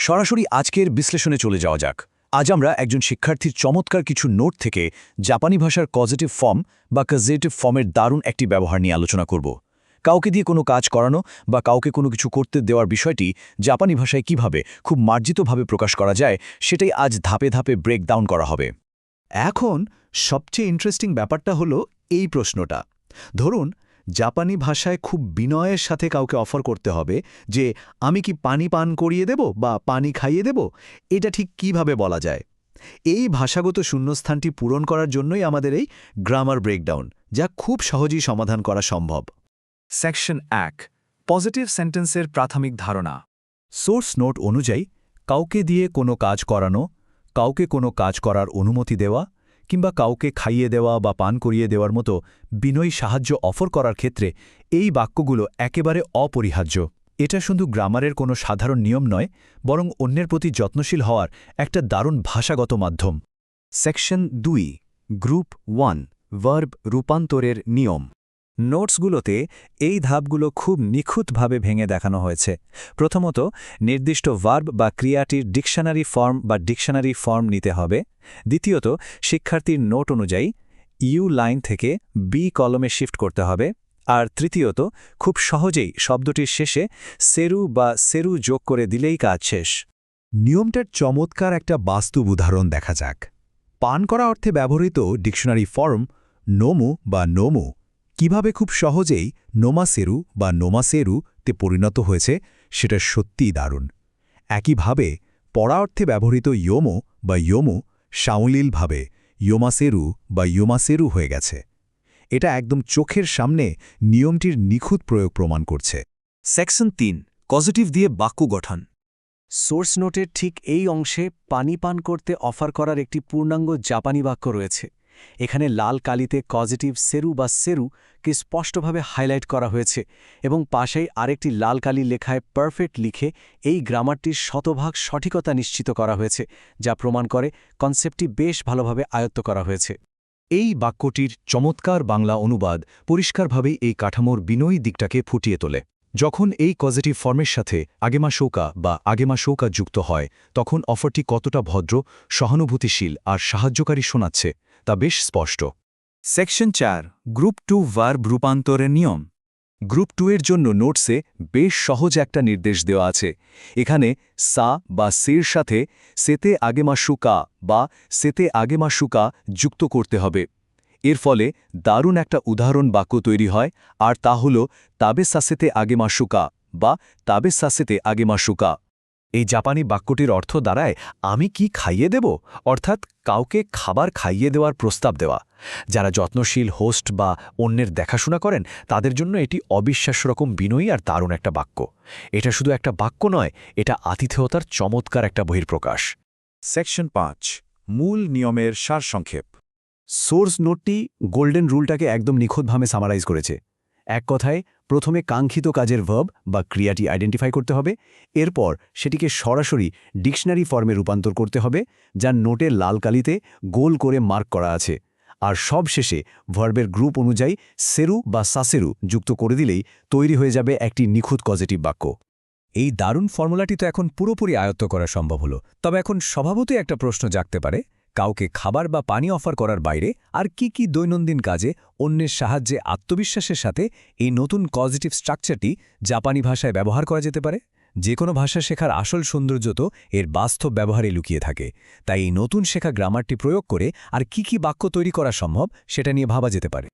সরাসরি আজকের বিশ্লেষণে চলে যাওয়া যাক। আজ আমরা একজন শিক্ষার্থীর চমৎকার কিছু নোট থেকে জাপানি ভাষার কজেটিভ ফর্ম বা কজেটিভ ফর্মের দারুণ একটি ব্যবহার নিয়ে আলোচনা করব। কাউকে দিয়ে কোনো কাজ করানো বা কাউকে কোনো কিছু করতে দেওয়ার বিষয়টি জাপানি ভাষায় কিভাবে খুব মার্জিতভাবে প্রকাশ করা যায় সেটাই আজ ধাপে ধাপে ব্রেকডাউন করা হবে। এখন সবচেয়ে ইন্টারেস্টিং ব্যাপারটা হলো এই প্রশ্নটা। ধরুন জাপানি ভাষায় খুব বিনয়ের সাথে কাউকে অফার করতে হবে যে আমি কি পানি পান করিয়ে দেব বা পানি খাইয়ে দেব, এটা ঠিক কিভাবে বলা যায়। এই ভাষাগত শূন্যস্থানটি পূরণ করার জন্যই আমাদের এই গ্রামার ব্রেকডাউন, যা খুব সহজেই সমাধান করা সম্ভব। সেকশন 1 পজিটিভ সেন্টেন্সের প্রাথমিক ধারণা। সোর্স নোট অনুযায়ী কাউকে দিয়ে কোনো কাজ করানো, কাউকে কোনো কাজ করার অনুমতি দেওয়া কিংবা কাউকে খাইয়ে দেওয়া বা পান করিয়ে দেওয়ার মতো বিনয়ী সাহায্য অফার করার ক্ষেত্রে এই বাক্যগুলো একেবারে অপরিহার্য। এটা শুধু গ্রামারের কোনো সাধারণ নিয়ম নয়, বরং অন্যের প্রতি যত্নশীল হওয়ার একটা দারুণ ভাষাগত মাধ্যম। সেকশন 2 গ্রুপ 1 ভার্ব রূপান্তরের নিয়ম। নোটসগুলোতে এই ধাপগুলো খুব নিখুঁতভাবে ভেঙে দেখানো হয়েছে। প্রথমত, নির্দিষ্ট ভার্ব বা ক্রিয়াটির ডিকশনারি ফর্ম নিতে হবে। দ্বিতীয়ত, শিক্ষার্থীর নোট অনুযায়ী ইউ লাইন থেকে বি কলমে শিফট করতে হবে। আর তৃতীয়ত, খুব সহজেই শব্দটির শেষে সেরু বা সেরু যোগ করে দিলেই কাজ শেষ। নিয়মটার চমৎকার একটা বাস্তব উদাহরণ দেখা যাক। পান করা অর্থে ব্যবহৃত ডিকশনারি ফর্ম নোমু বা নোমু কিভাবে খুব সহজেই নোমাসেরু বা নোমাসেরু তে পরিণত হয়েছে সেটা সত্যিই দারুণ। একইভাবে পড়া অর্থে ব্যবহৃত ইয়োমো বা ইয়োমু সাউলিলভাবে ইয়োমাসেরু বা ইয়োমাসেরু হয়ে গেছে। এটা একদম চোখের সামনে নিয়মটির নিখুঁত প্রয়োগ প্রমাণ করছে। সেকশন 3 পজিটিভ দিয়ে বাক্য গঠন। সোর্স নোটের ঠিক এই অংশে পানি পান করতে অফার করার একটি পূর্ণাঙ্গ জাপানি বাক্য রয়েছে। এখানে লাল কালিতে পজিটিভ সেরু বা সেরুকে স্পষ্টভাবে হাইলাইট করা হয়েছে এবং পাশেই আরেকটি লাল কালি লেখায় পারফেক্ট লিখে এই গ্রামারটির শতভাগ সঠিকতা নিশ্চিত করা হয়েছে, যা প্রমাণ করে কনসেপ্টটি বেশ ভালোভাবে আয়ত্ত করা হয়েছে। এই বাক্যটির চমৎকার বাংলা অনুবাদ পরিষ্কারভাবেই এই কাঠামোর বিনয়ী দিকটাকে ফুটিয়ে তোলে। যখন এই পজিটিভ ফর্মের সাথে আগেমা শৌকা বা আগেমা শৌকা যুক্ত হয়, তখন অফারটি কতটা ভদ্র, সহানুভূতিশীল আর সাহায্যকারী শোনাচ্ছে তা বেশ স্পষ্ট। সেকশন 4 গ্রুপ 2 ভার্ব রূপান্তরের নিয়ম। গ্রুপ 2 এর জন্য নোটসে বেশ সহজ একটা নির্দেশ দেওয়া আছে। এখানে সা বা সের সাথে সেতে আগেমাশুকা বা সেতে আগেমাশুকা যুক্ত করতে হবে। এর ফলে দারুণ একটা উদাহরণ বাক্য তৈরি হয়, আর তা হল তাবে সাসেতে আগেমাশুকা বা তাবে সাসেতে আগেমাশুকা। এই জাপানি বাক্যটির অর্থ দাঁড়ায় আমি কি খাইয়ে দেব, অর্থাৎ কাউকে খাবার খাইয়ে দেওয়ার প্রস্তাব দেওয়া। যারা যত্নশীল হোস্ট বা অন্যের দেখাশোনা করেন তাদের জন্য এটি অবিশ্বাস্য রকম বিনয়ী আর দারুণ একটা বাক্য। এটা শুধু একটা বাক্য নয়, এটা আতিথেয়তার চমৎকার একটা বহির্প্রকাশ। সেকশন 5 মূল নিয়মের সারসংক্ষেপ। সোর্স নোটটি গোল্ডেন রুলটাকে একদম নিখুঁতভাবে সামারাইজ করেছে। এক কথায়, প্রথমে কাঙ্ক্ষিত কাজের ভার্ব বা ক্রিয়াটি আইডেন্টিফাই করতে হবে, এরপর সেটিকে সরাসরি ডিকশনারি ফর্মে রূপান্তর করতে হবে, যা নোটের লাল কালিতে গোল করে মার্ক করা আছে। আর সবশেষে ভার্বের গ্রুপ অনুযায়ী সেরু বা সাসেরু যুক্ত করে দিলেই তৈরি হয়ে যাবে একটি নিখুঁত পজিটিভ বাক্য। এই দারুণ ফর্মুলাটি তো এখন পুরোপুরি আয়ত্ত করা সম্ভব হলো। তবে এখন স্বভাবতই একটা প্রশ্ন জাগতে পারে, কাউকে খাবার বা পানি অফার করার বাইরে আর কি দৈনন্দিন কাজে অন্যের সাহায্যে আত্মবিশ্বাসের সাথে এই নতুন পজিটিভ স্ট্রাকচারটি জাপানি ভাষায় ব্যবহার করা যেতে পারে? যে কোনো ভাষা শেখার আসল সৌন্দর্য তো এর বাস্তব ব্যবহারে লুকিয়ে থাকে। তাই এই নতুন শেখা গ্রামারটি প্রয়োগ করে আর কি বাক্য তৈরি করা সম্ভব সেটা নিয়ে ভাবা যেতে পারে।